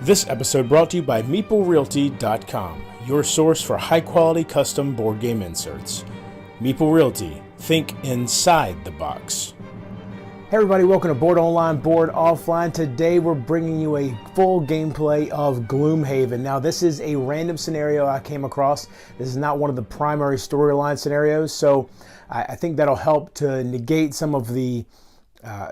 This episode brought to you by MeepleRealty.com, your source for high-quality custom board game inserts. Meeple Realty, think inside the box. Hey everybody, welcome to Board Online, Board Offline. Today we're bringing you a full gameplay of Gloomhaven. Now this is a random scenario I came across. This is not one of the primary storyline scenarios, so I think that'll help to negate some of the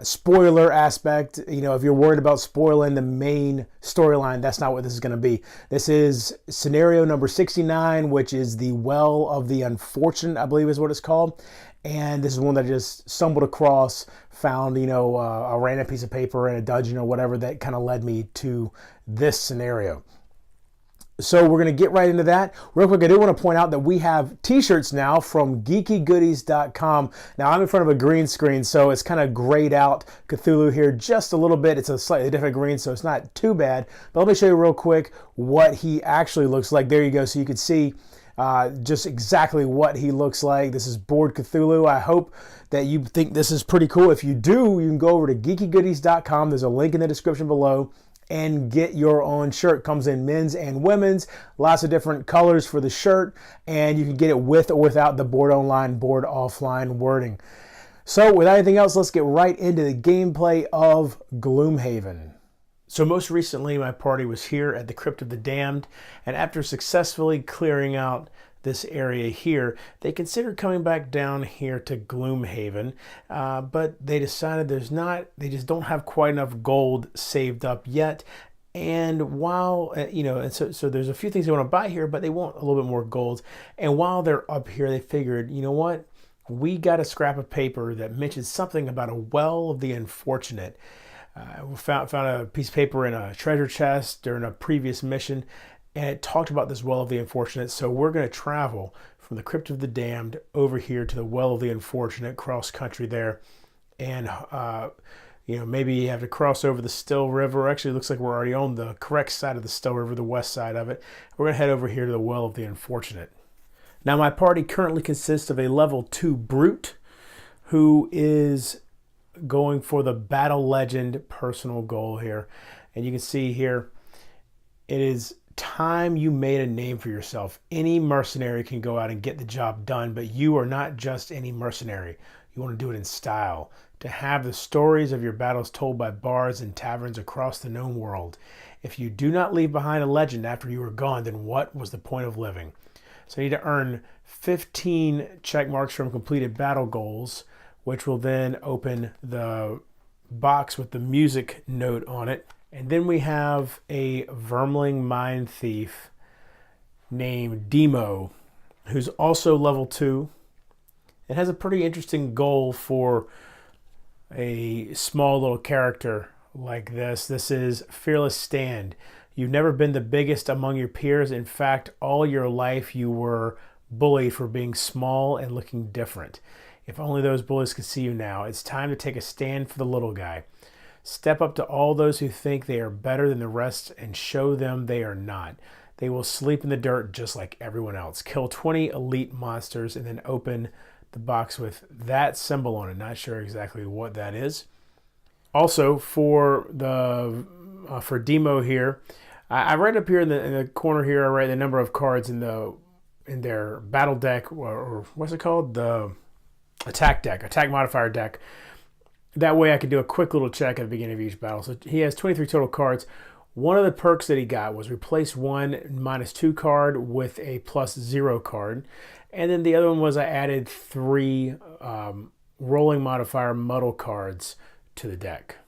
spoiler aspect. You know, if you're worried about spoiling the main storyline, that's not what this is going to be. This is scenario number 69, which is the Well of the Unfortunate, I believe is what it's called. And this is one that I just stumbled across, found, a random piece of paper in a dungeon or whatever that kind of led me to this scenario. So we're going to get right into that. Real quick, I do want to point out that we have t-shirts now from geekygoodies.com. Now I'm in front of a green screen, so it's kind of grayed out Cthulhu here just a little bit. It's a slightly different green, so it's not too bad. But let me show you real quick what he actually looks like. There you go, so you can see just exactly what he looks like. This is Board Cthulhu. I hope that you think this is pretty cool. If you do, you can go over to geekygoodies.com. There's a link in the description below and get your own shirt. Comes in men's and women's, lots of different colors for the shirt, and you can get it with or without the Board Online, Board Offline wording. So without anything else, let's get right into the gameplay of Gloomhaven. So most recently, my party was here at the Crypt of the Damned, and after successfully clearing out this area here, they considered coming back down here to Gloomhaven, but they decided they just don't have quite enough gold saved up yet. And while, so there's a few things they want to buy here, but they want a little bit more gold. And while they're up here, they figured, you know what? We got a scrap of paper that mentions something about a Well of the Unfortunate. We found a piece of paper in a treasure chest during a previous mission, and it talked about this Well of the Unfortunate. So we're going to travel from the Crypt of the Damned over here to the Well of the Unfortunate, cross country there, and maybe you have to cross over the Still River. Actually, it looks like we're already on the correct side of the Still River, the west side of it. We're going to head over here to the Well of the Unfortunate. Now, my party currently consists of a level 2 brute who is going for the Battle Legend personal goal here. And you can see here, it is time you made a name for yourself. Any mercenary can go out and get the job done, but you are not just any mercenary. You want to do it in style, to have the stories of your battles told by bards and taverns across the known world. If you do not leave behind a legend after you are gone, then what was the point of living? So you need to earn 15 check marks from completed battle goals, which will then open the box with the music note on it. And then we have a Vermling Mine Thief named Demo, who's also level 2. It has a pretty interesting goal for a small little character like this. This is Fearless Stand. You've never been the biggest among your peers. In fact, all your life you were bullied for being small and looking different. If only those bullies could see you now. It's time to take a stand for the little guy. Step up to all those who think they are better than the rest and show them they are not. They will sleep in the dirt just like everyone else. Kill 20 elite monsters and then open the box with that symbol on it. Not sure exactly what that is. Also, for Demo here, I write up here in the corner here, I write the number of cards in their battle deck, or what's it called? The attack modifier deck. That way I can do a quick little check at the beginning of each battle. So he has 23 total cards. One of the perks that he got was replace one -2 card with a +0 card. And then the other one was I added 3 rolling modifier muddle cards to the deck.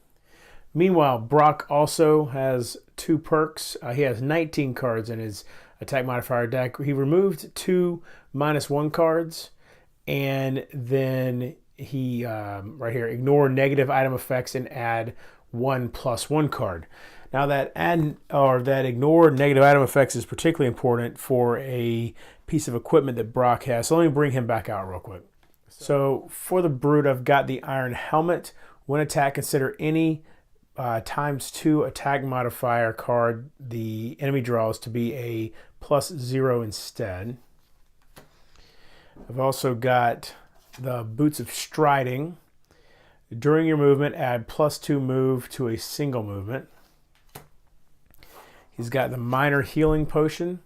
Meanwhile, Brock also has 2 perks. He has 19 cards in his attack modifier deck. He removed 2 -1 cards, and then he right here, ignore negative item effects and add 1 +1 card. Now that ignore negative item effects is particularly important for a piece of equipment that Brock has. So let me bring him back out real quick. So for the brute, I've got the Iron Helmet. When attack, consider any ×2 attack modifier card the enemy draws to be a +0 instead. I've also got the Boots of Striding. During your movement, add +2 move to a single movement. He's got the minor healing potion.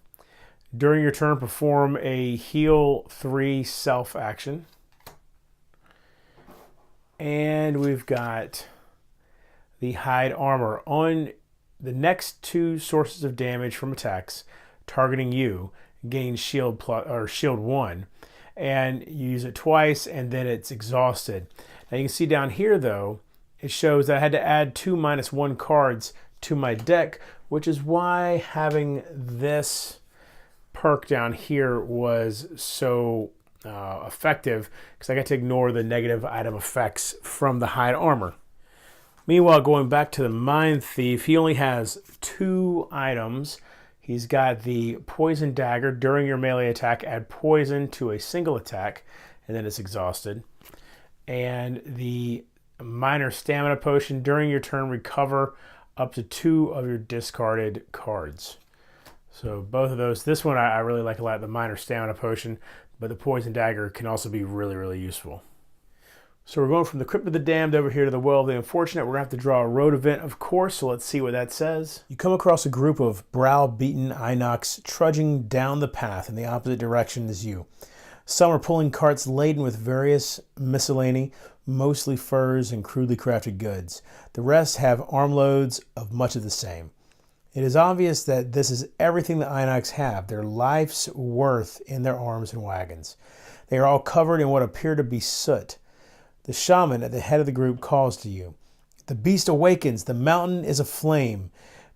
During your turn, perform a heal 3 self action. And we've got the hide armor. On the next 2 sources of damage from attacks targeting you, gain shield shield 1, and you use it twice, and then it's exhausted. Now you can see down here though, it shows that I had to add 2 -1 cards to my deck, which is why having this perk down here was so effective, because I got to ignore the negative item effects from the hide armor. Meanwhile, going back to the Mind Thief, he only has 2 items. He's got the Poison Dagger. During your melee attack, add poison to a single attack, and then it's exhausted. And the Minor Stamina Potion. During your turn, recover up to 2 of your discarded cards. So both of those. This one I really like a lot, the Minor Stamina Potion, but the Poison Dagger can also be really, really useful. So we're going from the Crypt of the Damned over here to the Well of the Unfortunate. We're going to have to draw a road event, of course, so let's see what that says. You come across a group of brow-beaten Inox trudging down the path in the opposite direction as you. Some are pulling carts laden with various miscellany, mostly furs and crudely crafted goods. The rest have armloads of much of the same. It is obvious that this is everything the Inox have, their life's worth in their arms and wagons. They are all covered in what appear to be soot. The shaman at the head of the group calls to you. The beast awakens. The mountain is aflame.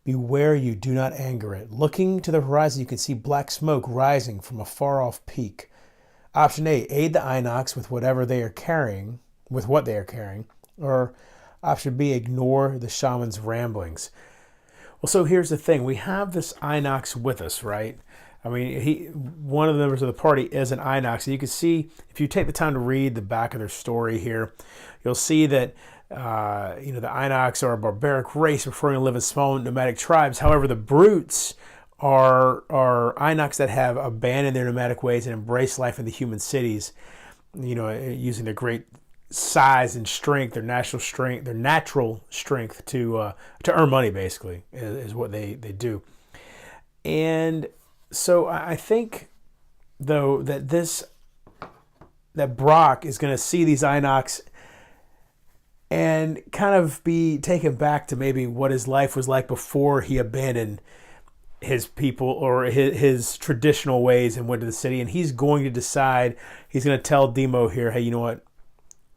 Beware you do not anger it. Looking to the horizon, you can see black smoke rising from a far-off peak. Option A, aid the Inox with what they are carrying. Or option B, ignore the shaman's ramblings. Well, so here's the thing. We have this Inox with us, right? I mean, one of the members of the party is an Inox. And you can see, if you take the time to read the back of their story here, you'll see that the Inox are a barbaric race preferring to live in small nomadic tribes. However, the brutes are Inox that have abandoned their nomadic ways and embraced life in the human cities, using their great size and strength, their natural strength to earn money, basically, is what they do. And so I think, though, that Brock is going to see these Inox and kind of be taken back to maybe what his life was like before he abandoned his people or his traditional ways and went to the city. And he's going to decide, he's going to tell Demo here, hey, you know what?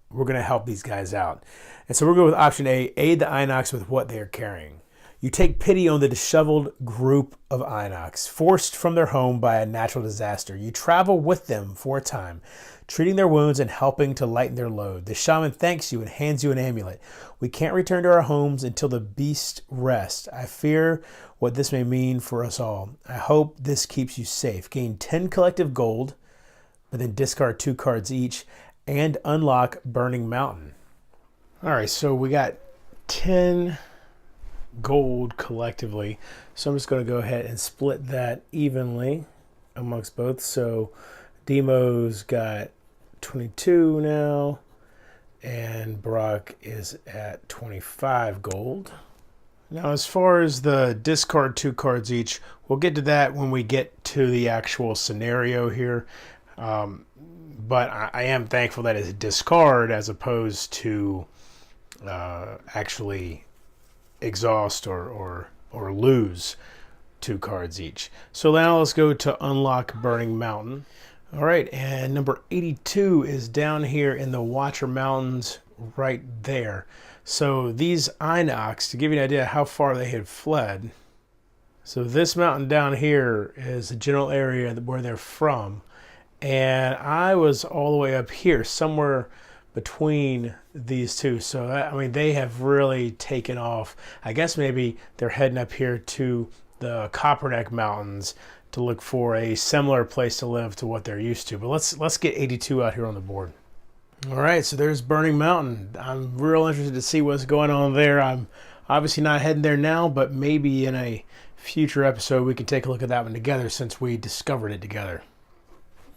We're going to help these guys out. And so we're going with option A, aid the Inox with what they are carrying. You take pity on the disheveled group of Inox, forced from their home by a natural disaster. You travel with them for a time, treating their wounds and helping to lighten their load. The shaman thanks you and hands you an amulet. We can't return to our homes until the beast rests. I fear what this may mean for us all. I hope this keeps you safe. Gain 10 collective gold, but then discard 2 cards each and unlock Burning Mountain. All right, so we got 10 gold collectively. So I'm just going to go ahead and split that evenly amongst both. So Demo's got 22 now, and Brock is at 25 gold. Now, as far as the discard 2 cards each, we'll get to that when we get to the actual scenario here. But I am thankful that it's discard as opposed to actually exhaust or lose 2 cards each. So now let's go to unlock Burning Mountain. All right, and number 82 is down here in the Watcher Mountains right there. So these Inox, to give you an idea how far they had fled, so this mountain down here is the general area where they're from. And I was all the way up here, somewhere between these two. So, they have really taken off. I guess maybe they're heading up here to the Copperneck Mountains to look for a similar place to live to what they're used to. But let's get 82 out here on the board. All right, so there's Burning Mountain. I'm real interested to see what's going on there. I'm obviously not heading there now, but maybe in a future episode we can take a look at that one together since we discovered it together.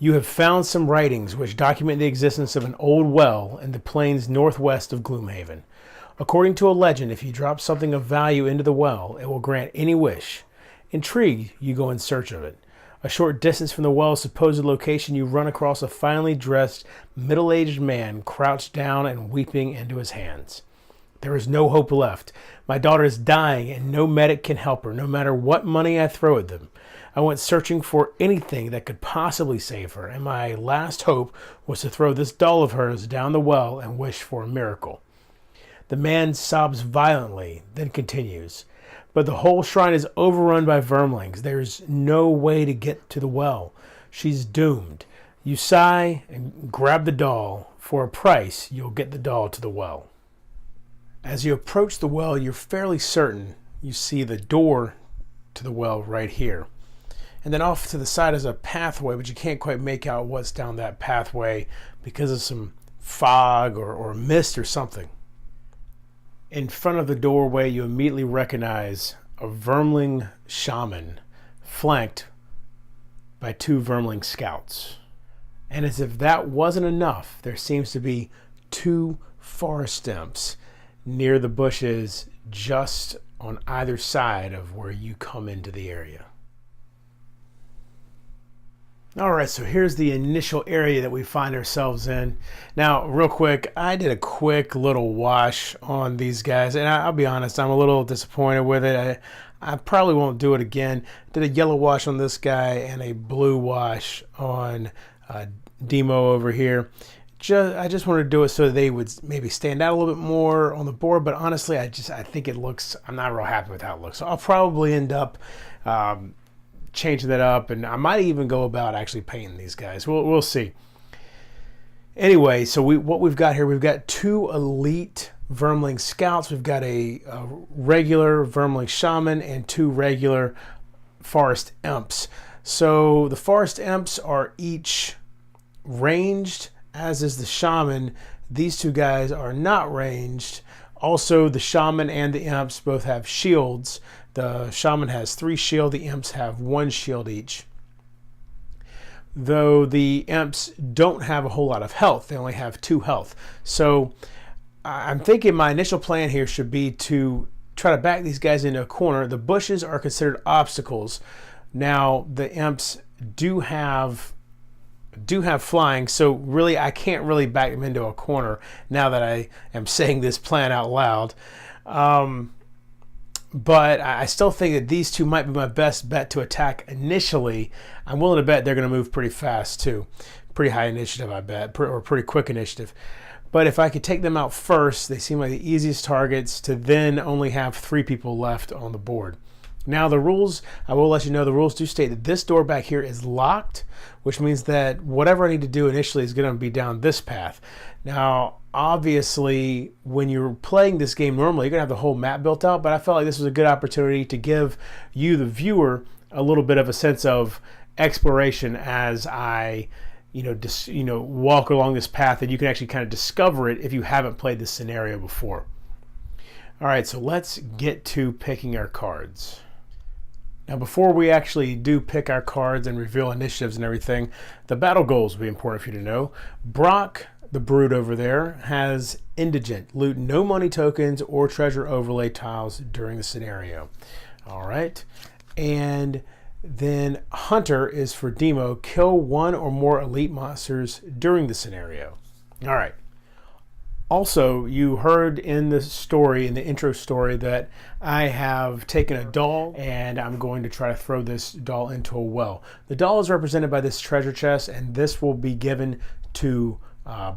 You have found some writings which document the existence of an old well in the plains northwest of Gloomhaven. According to a legend, if you drop something of value into the well, it will grant any wish. Intrigued, you go in search of it. A short distance from the well's supposed location, you run across a finely dressed, middle-aged man crouched down and weeping into his hands. There is no hope left. My daughter is dying and no medic can help her, no matter what money I throw at them. I went searching for anything that could possibly save her, and my last hope was to throw this doll of hers down the well and wish for a miracle. The man sobs violently, then continues. But the whole shrine is overrun by vermlings. There's no way to get to the well. She's doomed. You sigh and grab the doll. For a price, you'll get the doll to the well. As you approach the well, you're fairly certain you see the door to the well right here. And then off to the side is a pathway, but you can't quite make out what's down that pathway because of some fog or mist or something. In front of the doorway, you immediately recognize a vermling shaman flanked by 2 vermling scouts. And as if that wasn't enough, there seems to be 2 forest imps near the bushes just on either side of where you come into the area. All right, so here's the initial area that we find ourselves in. Now, real quick, I did a quick little wash on these guys, and I'll be honest, I'm a little disappointed with it. I probably won't do it again. Did a yellow wash on this guy and a blue wash on Demo over here. I just wanted to do it so they would maybe stand out a little bit more on the board, but honestly, I think it looks, I'm not real happy with how it looks. So I'll probably end up changing that up, and I might even go about actually painting these guys. We'll see. Anyway, so what we've got here, we've got 2 elite vermling scouts. We've got a regular vermling shaman and 2 regular forest imps. So the forest imps are each ranged, as is the shaman. These 2 guys are not ranged. Also, the shaman and the imps both have shields. The shaman has 3 shield, the imps have 1 shield each. Though the imps don't have a whole lot of health, they only have 2 health. So I'm thinking my initial plan here should be to try to back these guys into a corner. The bushes are considered obstacles. Now, the imps do have flying, so really I can't really back them into a corner now that I am saying this plan out loud. But I still think that these 2 might be my best bet to attack initially. I'm willing to bet they're going to move pretty fast too. Pretty high initiative, I bet, or pretty quick initiative. But if I could take them out first, they seem like the easiest targets to then only have 3 people left on the board. Now the rules, I will let you know, the rules do state that this door back here is locked, which means that whatever I need to do initially is going to be down this path. Now, obviously, when you're playing this game normally, you're going to have the whole map built out, but I felt like this was a good opportunity to give you, the viewer, a little bit of a sense of exploration as I walk along this path, and you can actually kind of discover it if you haven't played this scenario before. All right, so let's get to picking our cards. Now, before we actually do pick our cards and reveal initiatives and everything, the battle goals will be important for you to know. Brock, the Brute over there, has Indigent. Loot no money tokens or treasure overlay tiles during the scenario. All right. And then Hunter is for Demo. Kill 1 or more elite monsters during the scenario. All right. Also, you heard in the story, in the intro story, that I have taken a doll and I'm going to try to throw this doll into a well. The doll is represented by this treasure chest, and this will be given to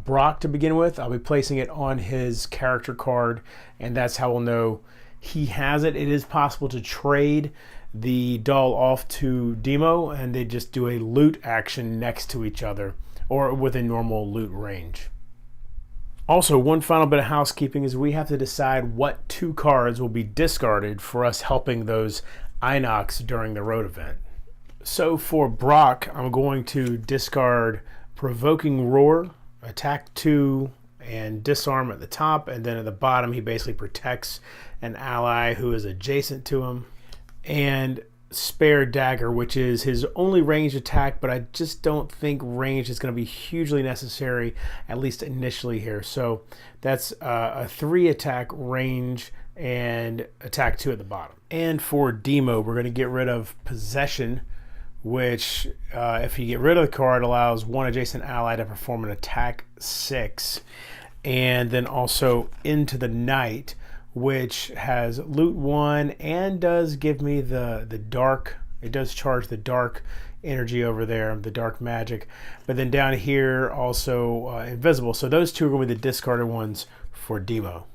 Brock to begin with. I'll be placing it on his character card, and that's how we'll know he has it. It is possible to trade the doll off to Demo, and they just do a loot action next to each other or within normal loot range. Also, one final bit of housekeeping is we have to decide what 2 cards will be discarded for us helping those Inox during the road event. So for Brock, I'm going to discard Provoking Roar, attack 2, and disarm at the top, and then at the bottom he basically protects an ally who is adjacent to him. And Spare Dagger, which is his only ranged attack, but I just don't think range is going to be hugely necessary, at least initially here. So that's a 3 attack range and attack 2 at the bottom. And for Demo, we're going to get rid of Possession, which if you get rid of the card, allows one adjacent ally to perform an attack 6. And then also Into the Night, which has loot 1 and does give me the dark. It does charge the dark energy over there, the dark magic. But then down here also invisible. So those two are going to be the discarded ones for Demo.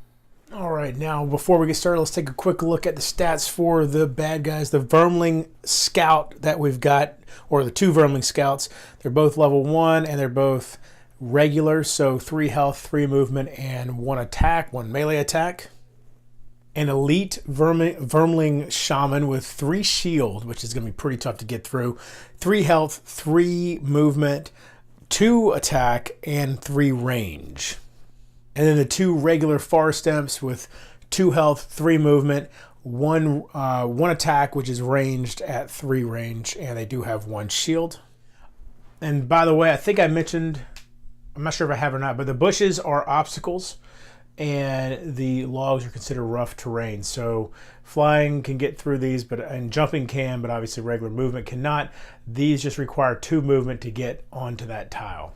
All right, now before we get started, let's take a quick look at the stats for the bad guys. The Vermling Scout that we've got, or the 2 Vermling Scouts, they're both level 1 and they're both regular. So 3 health, 3 movement, and 1 attack, 1 melee attack. An elite Vermling Shaman with 3 shield, which is going to be pretty tough to get through. 3 health, 3 movement, 2 attack, and 3 range. And then the 2 regular Forest Imps with 2 health, 3 movement, 1 attack, which is ranged at 3 range, and they do have 1 shield. And by the way, I think I mentioned, I'm not sure if I have or not, but the bushes are obstacles, and the logs are considered rough terrain. So flying can get through these, and jumping can, but obviously regular movement cannot. These just require 2 movement to get onto that tile.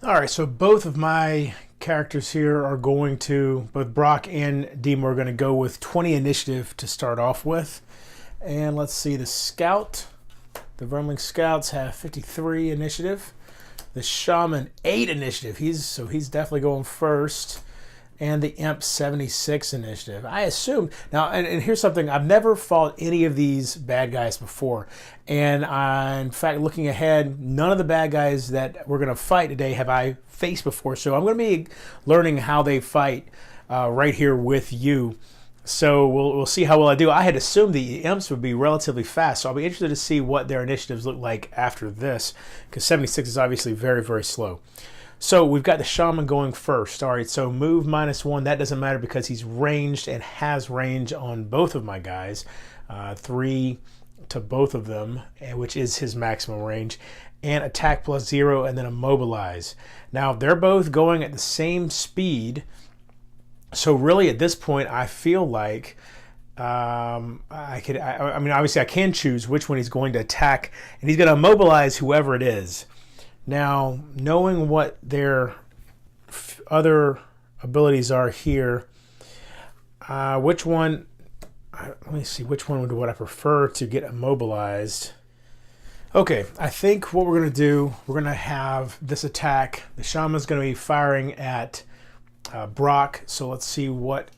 All right, so both of my characters here are going to, both Brock and Demo are going to go with 20 initiative to start off with. And let's see, the Scout, the Vermling Scouts have 53 initiative. The Shaman, 8 initiative. He's definitely going first. And the Imp, 76 initiative. I assumed, now, and here's something, I've never fought any of these bad guys before. And in fact, looking ahead, none of the bad guys that we're going to fight today have I faced before. So I'm going to be learning how they fight right here with you. So we'll see how well I do. I had assumed the Imps would be relatively fast, so I'll be interested to see what their initiatives look like after this, because 76 is obviously very, very slow. So we've got the Shaman going first. All right, so move -1. That doesn't matter because he's ranged and has range on both of my guys. 3 to both of them, which is his maximum range. And attack +0, and then immobilize. Now, they're both going at the same speed. So really at this point, I feel like I mean, obviously I can choose which one he's going to attack, and he's going to immobilize whoever it is. Now, knowing what their other abilities are here, which one, let me see, which one would I prefer to get immobilized? Okay, I think what we're going to do, we're going to have this attack. The Shaman's going to be firing at Brock, so let's see what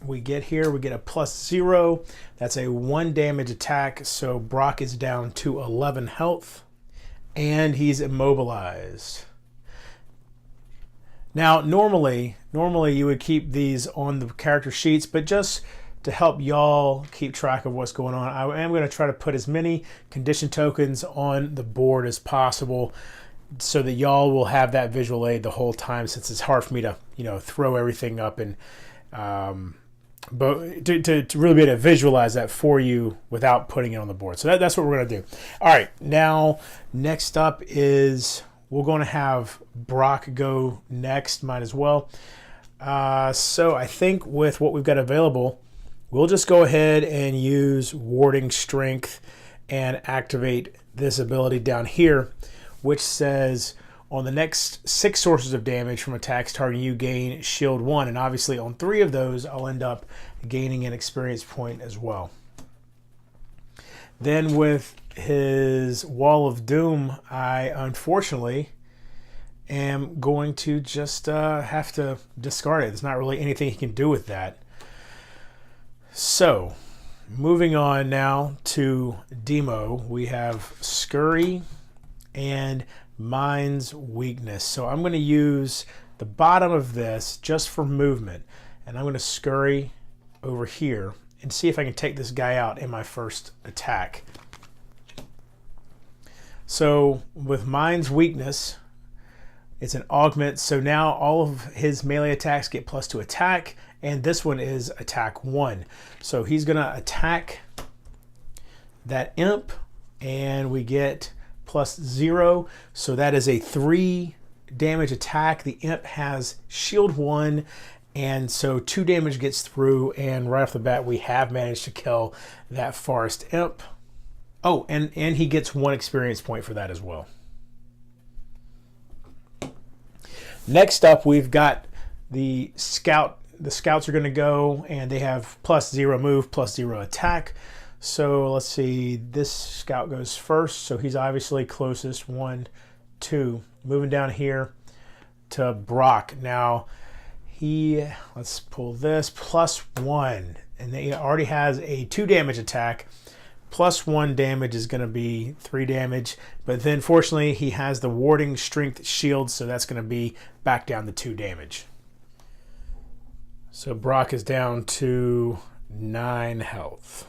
we get here. We get a +0. That's a 1 damage attack, so Brock is down to 11 health. And he's immobilized. Now, normally you would keep these on the character sheets, but just to help y'all keep track of what's going on, I am going to try to put as many condition tokens on the board as possible so that y'all will have that visual aid the whole time, since it's hard for me to, throw everything up and but to really be able to visualize that for you without putting it on the board. So that's what we're going to do. All right, now next up is we're going to have Brock go next, might as well. So I think with what we've got available, we'll just go ahead and use Warding Strength and activate this ability down here, which says on the next 6 sources of damage from attacks targeting you, gain shield 1. And obviously on 3 of those, I'll end up gaining an experience point as well. Then with his Wall of Doom, I unfortunately am going to just have to discard it. There's not really anything he can do with that. So moving on now to Demo, we have Scurry and Mind's Weakness. So I'm going to use the bottom of this just for movement, and I'm going to scurry over here and see if I can take this guy out in my first attack. So with Mind's Weakness, it's an augment, so now all of his melee attacks get +2 attack, and this one is attack 1. So he's going to attack that Imp, and we get +0, so that is a 3 damage attack. The Imp has shield 1 And so 2 damage gets through, and right off the bat, we have managed to kill that Forest Imp. Oh, and he gets 1 experience point for that as well. Next up, we've got the Scout. The Scouts are going to go, and they have +0 move, +0 attack. So let's see, this Scout goes first, so he's obviously closest. 1, 2. Moving down here to Brock. Now, let's pull this, +1, and he already has a 2 damage attack. +1 damage is going to be 3 damage, but then fortunately he has the warding strength shield, so that's going to be back down to 2 damage. So Brock is down to 9 health.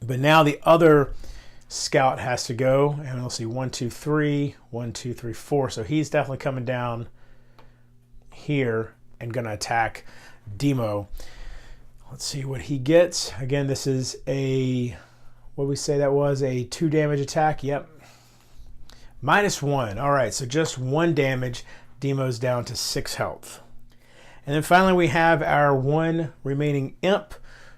But now the other Scout has to go, and we'll see 1, 2, 3, 1, 2, 3, 4. So he's definitely coming down here and going to attack Demo. Let's see what he gets. Again, this is what we say that was, a 2 damage attack. Yep. -1. All right, so just 1 damage. Demo's down to 6 health. And then finally we have our 1 remaining Imp,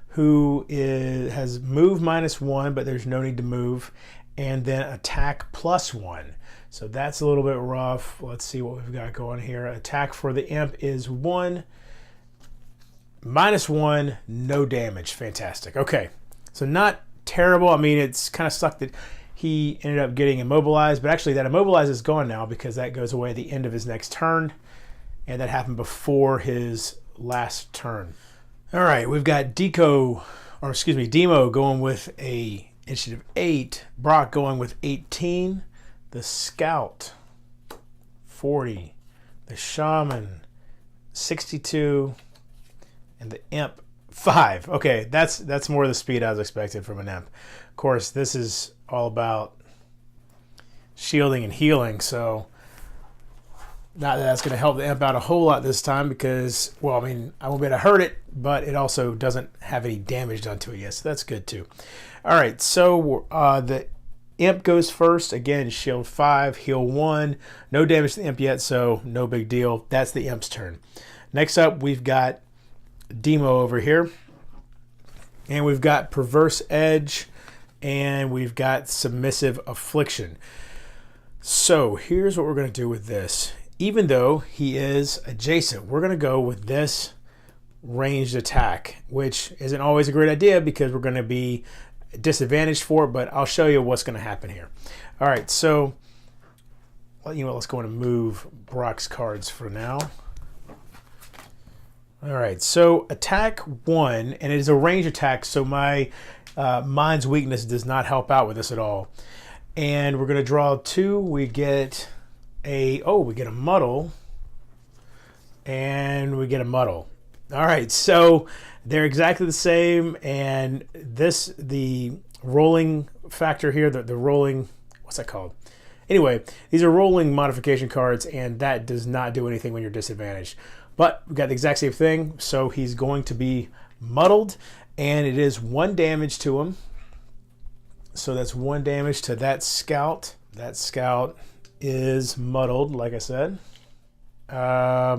who has move -1, but there's no need to move, and then attack +1. So that's a little bit rough. Let's see what we've got going here. Attack for the Imp is 1, -1, no damage. Fantastic. Okay, so not terrible. I mean, it's kind of sucked that he ended up getting immobilized, but actually that immobilize is gone now because that goes away at the end of his next turn, and that happened before his last turn. All right, we've got Demo going with a initiative 8, Brock going with 18, the Scout 40, the Shaman 62, and the Imp 5. Okay, that's more the speed I was expecting from an Imp. Of course, this is all about shielding and healing, so not that that's going to help the Imp out a whole lot this time because, well, I mean, I won't be able to hurt it, but it also doesn't have any damage done to it yet, so that's good too. All right, so the Imp goes first. Again, shield 5, heal 1. No damage to the Imp yet, so no big deal. That's the Imp's turn. Next up, we've got Demo over here, and we've got Perverse Edge, and we've got Submissive Affliction. So here's what we're going to do with this. Even though he is adjacent, we're going to go with this ranged attack, which isn't always a great idea because we're going to be disadvantaged for it, but I'll show you what's going to happen here. All right, so let's go and move Brock's cards for now. All right, so attack 1, and it is a range attack, so my Mind's Weakness does not help out with this at all. And we're going to draw 2. We get a muddle, and we get a muddle. All right, so they're exactly the same, and the rolling factor here, the rolling, what's that called? Anyway, these are rolling modification cards, and that does not do anything when you're disadvantaged. But we got the exact same thing, so he's going to be muddled, and it is 1 damage to him. So that's 1 damage to that Scout. That Scout is muddled, like I said.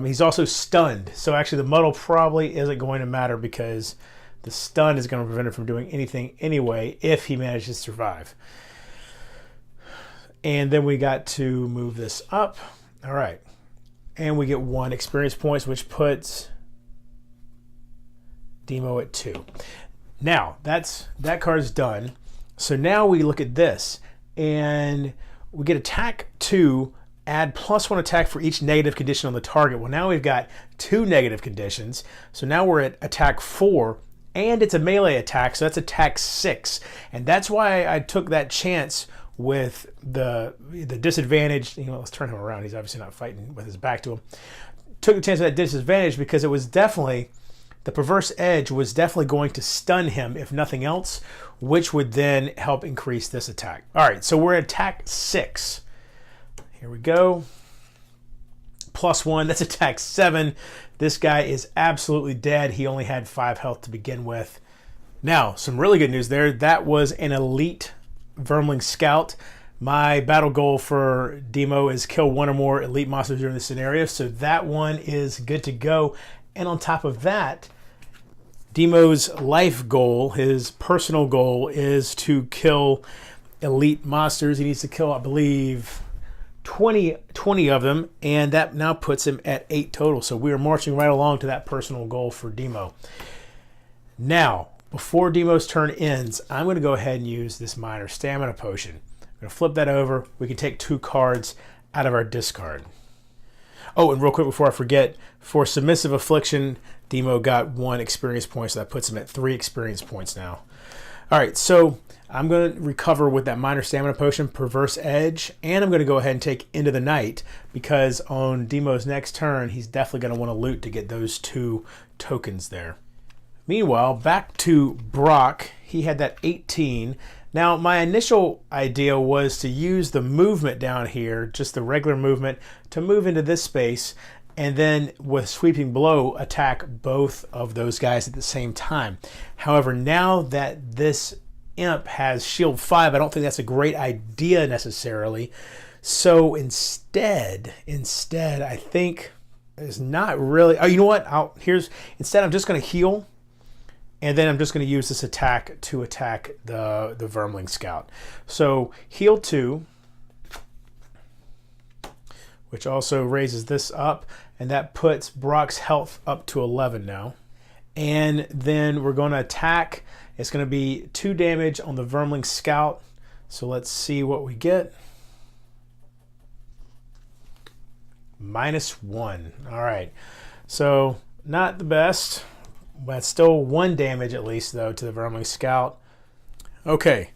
He's also stunned. So actually the muddle probably isn't going to matter because the stun is going to prevent him from doing anything anyway if he manages to survive. And then we got to move this up. All right. And we get 1 experience points, which puts Demo at 2. Now, that card's done. So now we look at this, and we get attack 2, add +1 attack for each negative condition on the target. Well, now we've got 2 negative conditions. So now we're at attack 4, and it's a melee attack, so that's attack 6. And that's why I took that chance with the disadvantage. Let's turn him around. He's obviously not fighting with his back to him. Took the chance of that disadvantage because it was definitely, the Perverse Edge was definitely going to stun him if nothing else, which would then help increase this attack. All right, so we're at attack 6. Here we go. +1, that's attack 7. This guy is absolutely dead. He only had 5 health to begin with. Now, some really good news there. That was an elite Vermling Scout. My battle goal for Demo is kill one or more elite monsters during the scenario, so that one is good to go. And on top of that, Demo's life goal, his personal goal, is to kill elite monsters. He needs to kill, I believe, 20 of them, and that now puts him at 8 total. So we are marching right along to that personal goal for Demo. Now, before Demo's turn ends, I'm going to go ahead and use this minor stamina potion. I'm going to flip that over. We can take 2 cards out of our discard. Oh, and real quick before I forget, for Submissive Affliction, Demo got 1 experience point, so that puts him at 3 experience points now. All right, so I'm going to recover with that minor stamina potion, Perverse Edge, and I'm going to go ahead and take Into the Night, because on Demo's next turn, he's definitely going to want to loot to get those 2 tokens there. Meanwhile, back to Brock. He had that 18. Now, my initial idea was to use the movement down here, just the regular movement, to move into this space, and then with Sweeping Blow, attack both of those guys at the same time. However, now that this imp has shield 5, I don't think that's a great idea necessarily. So instead, I think it's not really. Oh, you know what? Instead, I'm just going to heal. And then I'm just going to use this attack to attack the Vermling Scout. So heal 2, which also raises this up, and that puts Brock's health up to 11 now. And then we're going to attack. It's going to be 2 damage on the Vermling Scout. So let's see what we get. -1. All right. So not the best. But still 1 damage at least, though, to the Vermling Scout. Okay,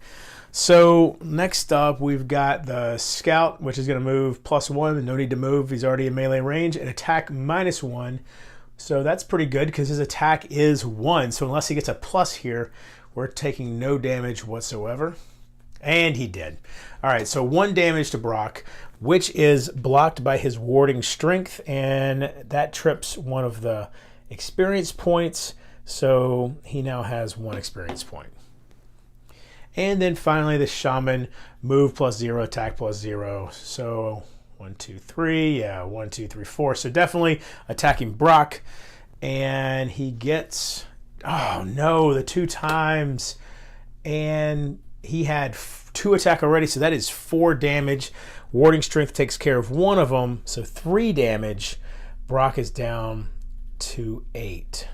so next up we've got the Scout, which is going to move +1. No need to move. He's already in melee range. And attack -1. So that's pretty good because his attack is 1. So unless he gets a plus here, we're taking no damage whatsoever. And he did. All right, so 1 damage to Brock, which is blocked by his Warding Strength. And that trips one of the experience points, so he now has 1 experience point. And then finally the Shaman, move +0, attack +0. So 1, 2, 3, yeah, 1, 2, 3, 4. So definitely attacking Brock, and he gets, oh no, the 2 times, and he had 2 attack already, so that is 4 damage. Warding Strength takes care of 1 of them, so 3 damage. Brock is down to 8.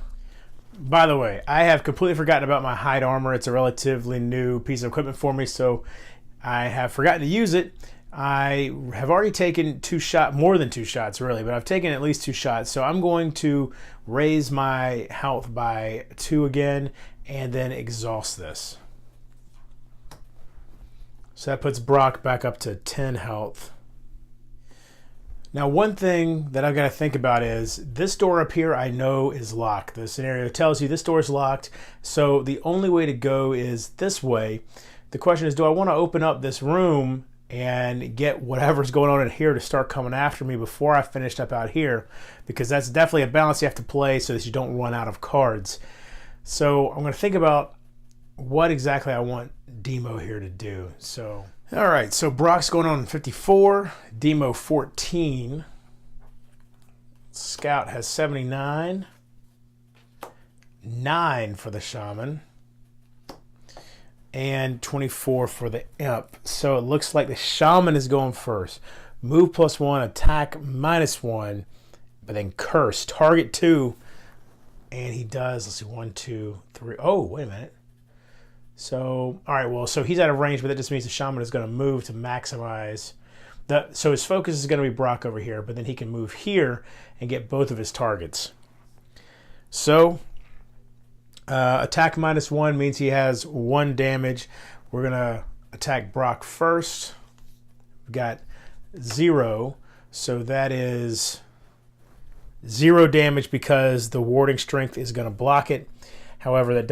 By the way, I have completely forgotten about my hide armor. It's a relatively new piece of equipment for me, so I have forgotten to use it. I have already taken 2 shots, more than 2 shots really, but I've taken at least 2 shots. So I'm going to raise my health by 2 again and then exhaust this. So that puts Brock back up to 10 health. Now, one thing that I've got to think about is this door up here I know is locked. The scenario tells you this door is locked, so the only way to go is this way. The question is, do I want to open up this room and get whatever's going on in here to start coming after me before I finished up out here? Because that's definitely a balance you have to play so that you don't run out of cards. So I'm going to think about what exactly I want Demo here to do. So... all right, so Brock's going on 54, Demo 14, Scout has 79, 9 for the Shaman, and 24 for the Imp. So it looks like the Shaman is going first. Move +1, attack -1, but then curse, target 2, and he does, let's see, 1, 2, 3, oh, wait a minute. So, all right, well, so he's out of range, but that just means the Shaman is going to move to maximize. So his focus is going to be Brock over here, but then he can move here and get both of his targets. So, attack -1 means he has 1 damage. We're going to attack Brock first. We've got 0, so that is 0 damage because the Warding Strength is going to block it. However, that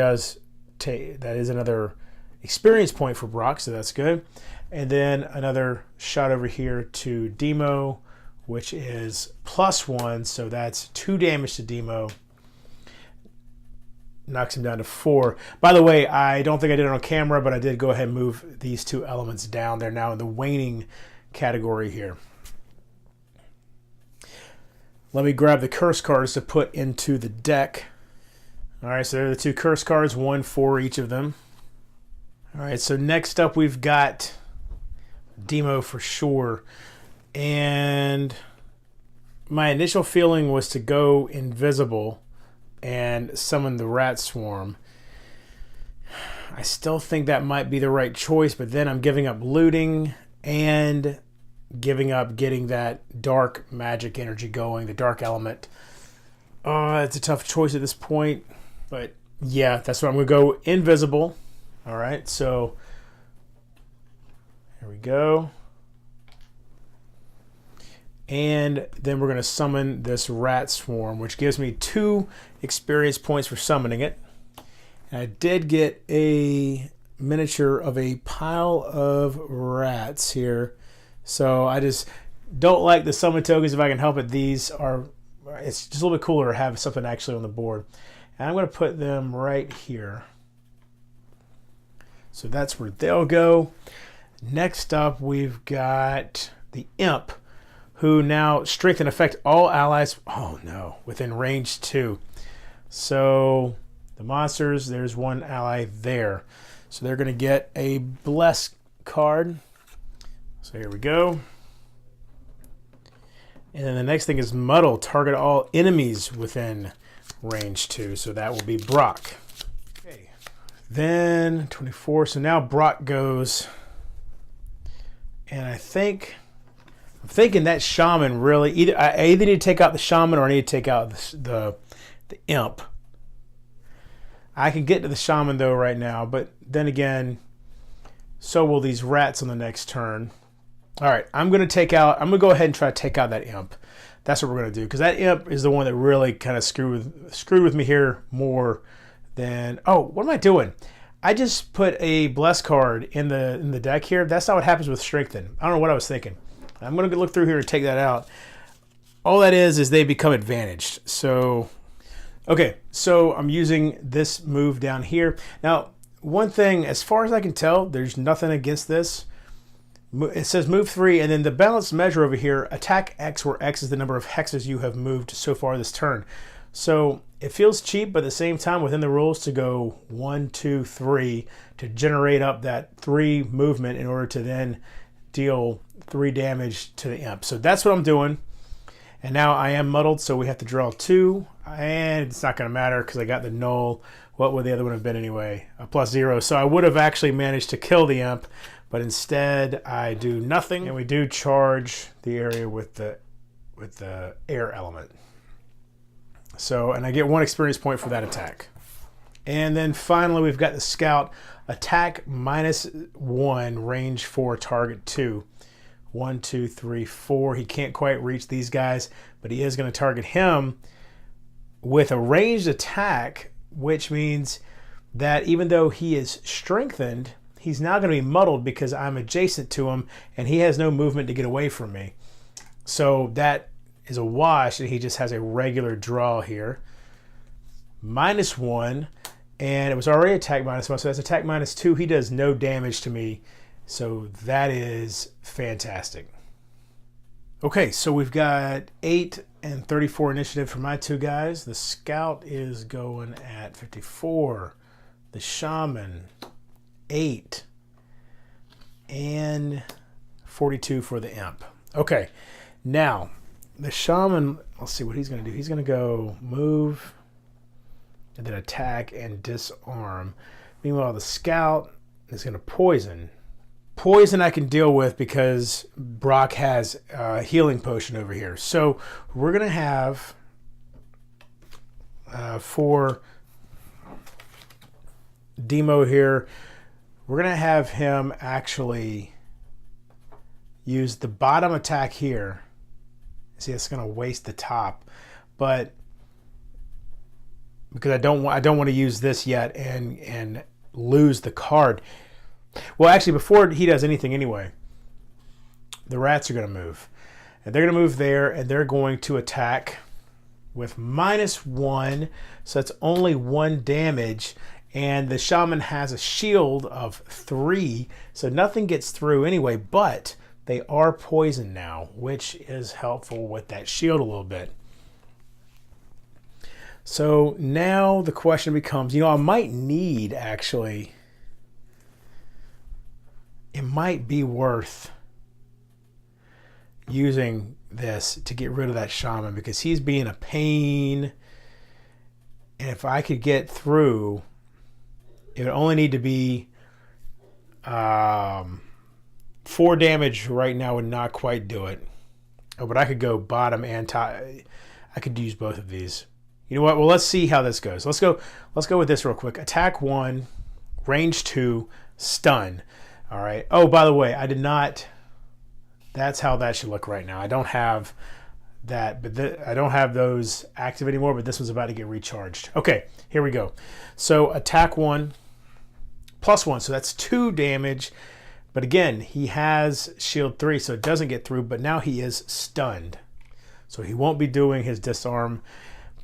is another experience point for Brock, so that's good. And then another shot over here to Demo, which is +1, so that's 2 damage to Demo. knocks him down to 4. By the way, I don't think I did it on camera, but I did go ahead and move these 2 elements down. They're now in the waning category here. Let me grab the curse cards to put into the deck. All right, so there are the 2 curse cards, 1 for each of them. All right, so next up we've got Demo for sure. And my initial feeling was to go invisible and summon the rat swarm. I still think that might be the right choice, but then I'm giving up looting and giving up getting that dark magic energy going, the dark element. It's a tough choice at this point, but yeah, that's what I'm going to go invisible. All right, so here we go. And then we're going to summon this rat swarm, which gives me 2 experience points for summoning it. And I did get a miniature of a pile of rats here. So I just don't like the summon tokens if I can help it. These are, it's just a little bit cooler to have something actually on the board. And I'm going to put them right here. So that's where they'll go. Next up, we've got the Imp, who now strength and affect all allies, oh no, within range 2. So the monsters, there's 1 ally there. So they're going to get a bless card. So here we go. And then the next thing is Muddle, target all enemies within range 2. So that will be Brock. Okay. Then 24, so now Brock goes. And I'm thinking that shaman really, I either need to take out the shaman or I need to take out the imp. I can get to the shaman though right now, but then again, so will these rats on the next turn. All right, I'm going to go ahead and try to take out that imp. That's what we're going to do, because that imp is the one that really kind of screwed with me here more than, oh, what am I doing? I just put a bless card in the deck here. That's not what happens with strengthen. I don't know what I was thinking. I'm going to look through here and take that out. All that is they become advantaged. So, okay, so I'm using this move down here. Now, one thing, as far as I can tell, there's nothing against this. It says move 3, and then the balanced measure over here, attack X, where X is the number of hexes you have moved so far this turn. So it feels cheap, but at the same time within the rules to go 1, 2, 3 to generate up that 3 movement in order to then deal 3 damage to the imp. So that's what I'm doing. And now I am muddled, so we have to draw 2. And it's not going to matter because I got the null. What would the other one have been anyway? A +0. So I would have actually managed to kill the imp, but instead I do nothing. And we do charge the area with the air element. So, and I get 1 experience point for that attack. And then finally we've got the scout, attack -1, range 4, target 2. 1, 2, 3, 4. He can't quite reach these guys, but he is going to target him with a ranged attack, which means that even though he is strengthened, he's now going to be muddled because I'm adjacent to him and he has no movement to get away from me. So that is a wash, and he just has a regular draw here. -1, and it was already attack -1, so that's attack -2. He does no damage to me, so that is fantastic. Okay, so we've got 8 and 34 initiative for my 2 guys. The scout is going at 54. The shaman, 8. And 42 for the imp. Okay, now the shaman, let's see what he's going to do. He's going to go move and then attack and disarm. Meanwhile, the scout is going to poison. Poison I can deal with because Brock has a healing potion over here. So we're going to have for Demo here, we're going to have him actually use the bottom attack here. See, it's going to waste the top, but because I don't want to use this yet and lose the card. Well, actually, before he does anything anyway, the rats are going to move. And they're going to move there, and they're going to attack with -1, so that's only 1 damage. And the shaman has a shield of 3, so nothing gets through anyway, but they are poisoned now, which is helpful with that shield a little bit. So now the question becomes, I might need, actually, it might be worth using this to get rid of that shaman, because he's being a pain. And if I could get through, it would only need to be 4 damage right now, would not quite do it. Oh, but I could go bottom and top. I could use both of these. You know what? Well, let's see how this goes. Let's go with this real quick. Attack 1, range 2, stun. All right. Oh, by the way, I did not. That's how that should look right now. I don't have that, but I don't have those active anymore, but this one's about to get recharged. Okay, here we go. So attack 1, +1, so that's 2 damage. But again, he has shield 3, so it doesn't get through, but now he is stunned. So he won't be doing his disarm.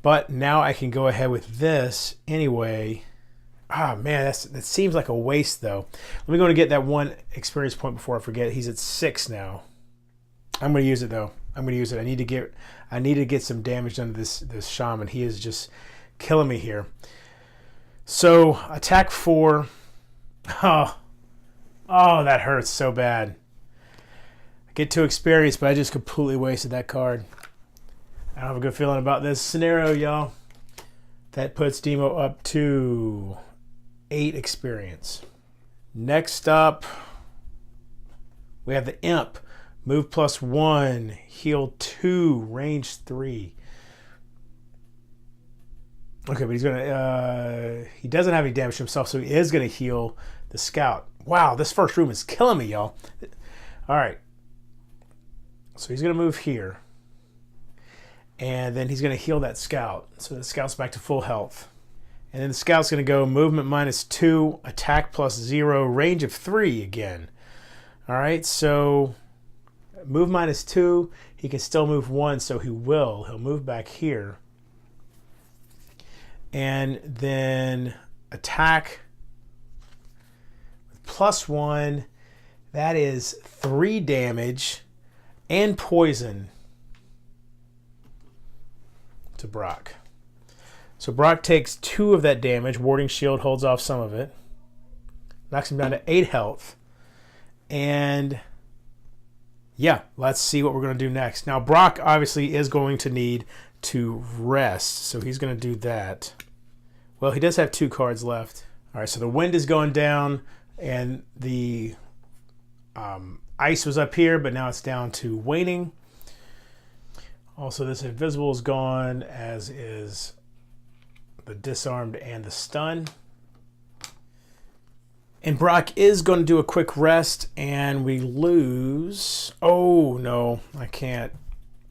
But now I can go ahead with this anyway. Ah, man, that seems like a waste, though. Let me go and get that 1 experience point before I forget. He's at 6 now. I'm going to use it, though. I'm going to use it. I need to get some damage done to this shaman. He is just killing me here. So attack 4. Oh, that hurts so bad. I get 2 experience, but I just completely wasted that card. I don't have a good feeling about this scenario, y'all. That puts Demo up to 8 experience. Next up, we have the Imp. Move +1, heal 2, range 3. Okay, but he's gonna. He doesn't have any damage to himself, so he is gonna heal the Scout. Wow, this first room is killing me, y'all. All right, so he's gonna move here. And then he's going to heal that Scout. So the Scout's back to full health. And then the Scout's going to go movement -2, attack +0, range of 3 again. All right, so move -2. He can still move 1, so he will. He'll move back here. And then attack with +1. That is 3 damage and poison to Brock. So Brock takes 2 of that damage. Warding shield holds off some of it. Knocks him down to 8 health. And yeah, let's see what we're going to do next. Now Brock obviously is going to need to rest, so he's going to do that. Well, he does have 2 cards left. All right, so the wind is going down, and the ice was up here, but now it's down to waning. Also, this invisible is gone, as is the disarmed and the stun. And Brock is going to do a quick rest, and we lose. Oh, no, I can't.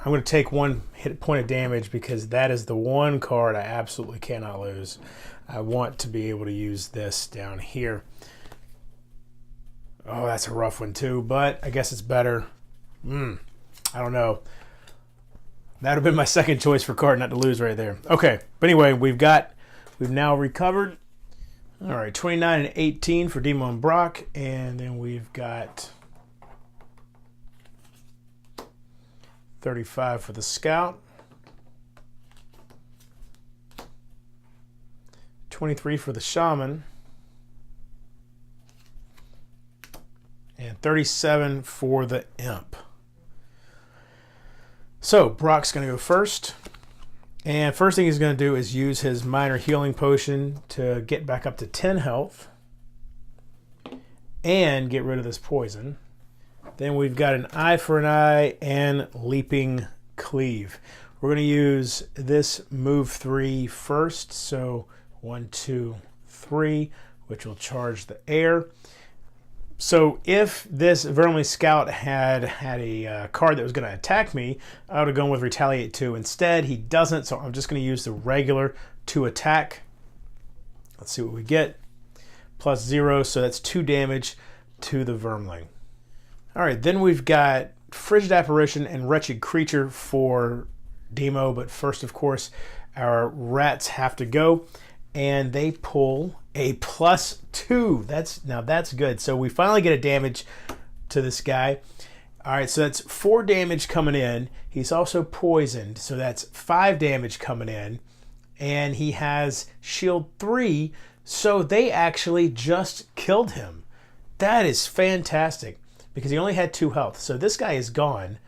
I'm going to take 1 hit point of damage, because that is the 1 card I absolutely cannot lose. I want to be able to use this down here. Oh, that's a rough one, too, but I guess it's better. I don't know. That would have been my second choice for card not to lose right there. Okay, but anyway, we've now recovered. All right, 29 and 18 for Demo and Brock, and then we've got 35 for the Scout, 23 for the Shaman, and 37 for the Imp. So Brock's going to go first, and first thing he's going to do is use his minor healing potion to get back up to 10 health and get rid of this poison. Then we've got an eye for an eye and leaping cleave. We're going to use this move 3 first, so 1, 2, 3, which will charge the air. So if this Vermily Scout had a card that was going to attack me, I would have gone with Retaliate 2. Instead, he doesn't, so I'm just going to use the regular 2 attack. Let's see what we get. +0, so that's 2 damage to the Vermling. All right, then we've got Frigid Apparition and Wretched Creature for Demo, but first, of course, our rats have to go, and they pull a +2. That's good. So we finally get a damage to this guy. All right, so that's 4 damage coming in. He's also poisoned, so that's 5 damage coming in, and he has shield 3, so they actually just killed him. That is fantastic, because he only had 2 health, so this guy is gone.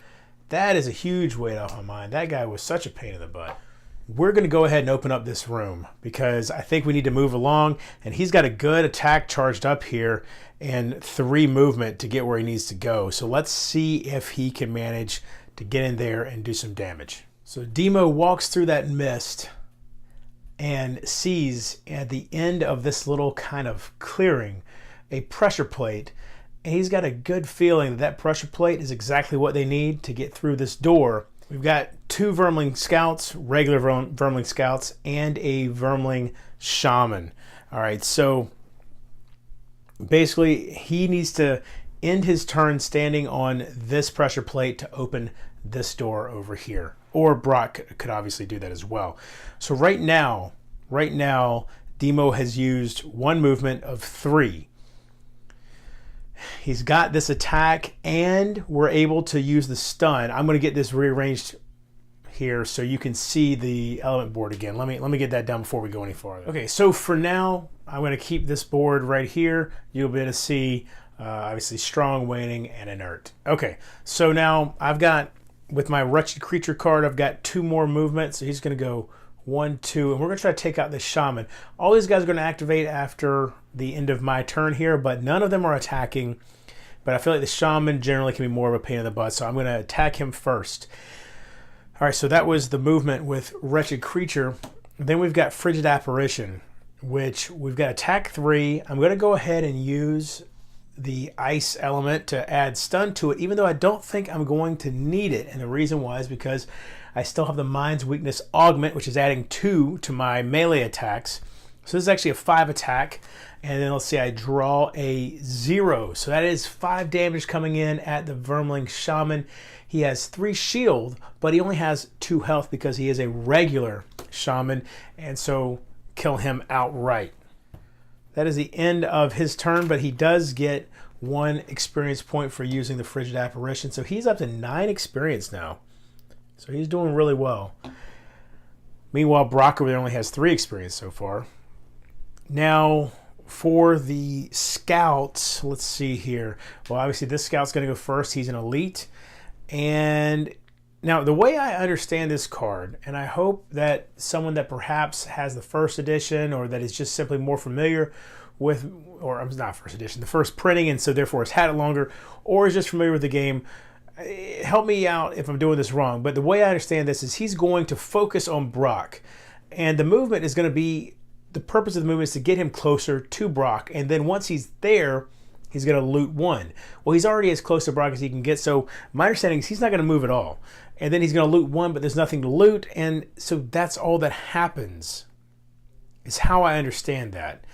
That is a huge weight off my mind. That guy was such a pain in the butt. We're going to go ahead and open up this room because I think we need to move along, and he's got a good attack charged up here and 3 movement to get where he needs to go. So let's see if he can manage to get in there and do some damage. So Demo walks through that mist and sees at the end of this little kind of clearing a pressure plate. And he's got a good feeling that that pressure plate is exactly what they need to get through this door. We've got 2 Vermling Scouts, regular Vermling Scouts, and a Vermling Shaman. All right, so basically he needs to end his turn standing on this pressure plate to open this door over here. Or Brock could obviously do that as well. So right now, Demo has used 1 movement of 3. He's got this attack, and we're able to use the stun. I'm going to get this rearranged here so you can see the element board again. Let me get that done before we go any farther. Okay, so for now, I'm going to keep this board right here. You'll be able to see, obviously, strong, waning, and inert. Okay, so now I've got, with my wretched creature card, I've got 2 more movements. So he's going to go 1, 2, and we're going to try to take out this shaman. All these guys are going to activate after the end of my turn here, but none of them are attacking. But I feel like the shaman generally can be more of a pain in the butt, so I'm going to attack him first. All right, so that was the movement with wretched creature. Then we've got frigid apparition, which we've got attack 3. I'm going to go ahead and use the ice element to add stun to it, even though I don't think I'm going to need it. And the reason why is because I still have the Mind's Weakness Augment, which is adding 2 to my melee attacks. So this is actually a 5 attack. And then let's see, I draw a 0. So that is 5 damage coming in at the Vermling Shaman. He has 3 shield, but he only has 2 health because he is a regular shaman. And so kill him outright. That is the end of his turn, but he does get 1 experience point for using the frigid apparition. So he's up to 9 experience now. So he's doing really well. Meanwhile, Brock over there only has 3 experience so far. Now, for the scouts, let's see here. Well, obviously this scout's going to go first. He's an elite. And now the way I understand this card, and I hope that someone that perhaps has the first edition or that is just simply more familiar with, or I'm not first edition, the first printing, and so therefore has had it longer, or is just familiar with the game, help me out if I'm doing this wrong. But the way I understand this is he's going to focus on Brock. And the movement is going to be, the purpose of the movement is to get him closer to Brock. And then once he's there, he's going to loot 1. Well, he's already as close to Brock as he can get. So my understanding is he's not going to move at all. And then he's going to loot 1, but there's nothing to loot. And so that's all that happens, is how I understand that.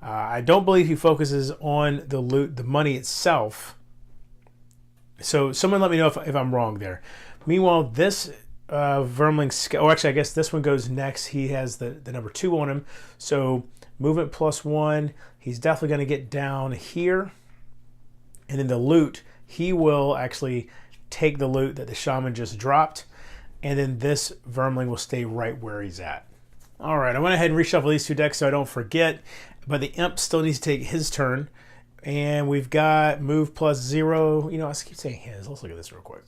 I don't believe he focuses on the loot, the money itself. So someone let me know if I'm wrong there. Meanwhile, this Vermling Scout, oh, actually, I guess this one goes next. He has the number 2 on him. So movement +1. He's definitely going to get down here. And then the loot, he will actually take the loot that the shaman just dropped. And then this Vermling will stay right where he's at. All right, I went ahead and reshuffled these 2 decks so I don't forget. But the imp still needs to take his turn. And we've got move +0. You know, I keep saying his. Let's look at this real quick.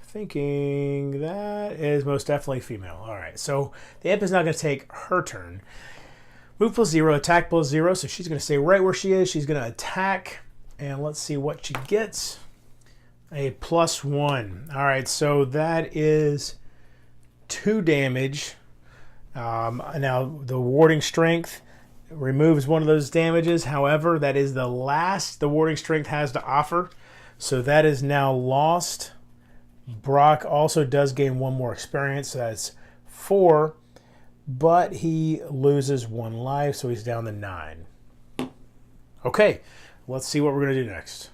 Thinking that is most definitely female. All right, so the imp is not going to take her turn. Move +0, attack +0. So she's going to stay right where she is. She's going to attack. And let's see what she gets. A +1. All right, so that is 2 damage. Now, the warding strength removes one of those damages. However, that is the last the warding strength has to offer. So that is now lost. Brock also does gain 1 more experience. So that's 4. But he loses 1 life. So he's down to 9. Okay, let's see what we're going to do next.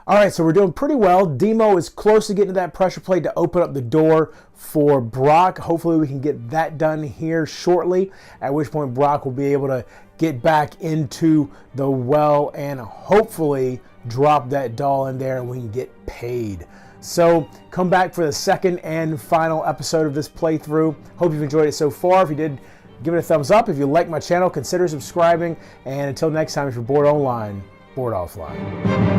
All right, so we're doing pretty well. Demo is close to getting to that pressure plate to open up the door for Brock. Hopefully we can get that done here shortly, at which point Brock will be able to get back into the well and hopefully drop that doll in there and we can get paid. So come back for the second and final episode of this playthrough. Hope you've enjoyed it so far. If you did, give it a thumbs up. If you like my channel, consider subscribing. And until next time, if you're bored online, bored offline.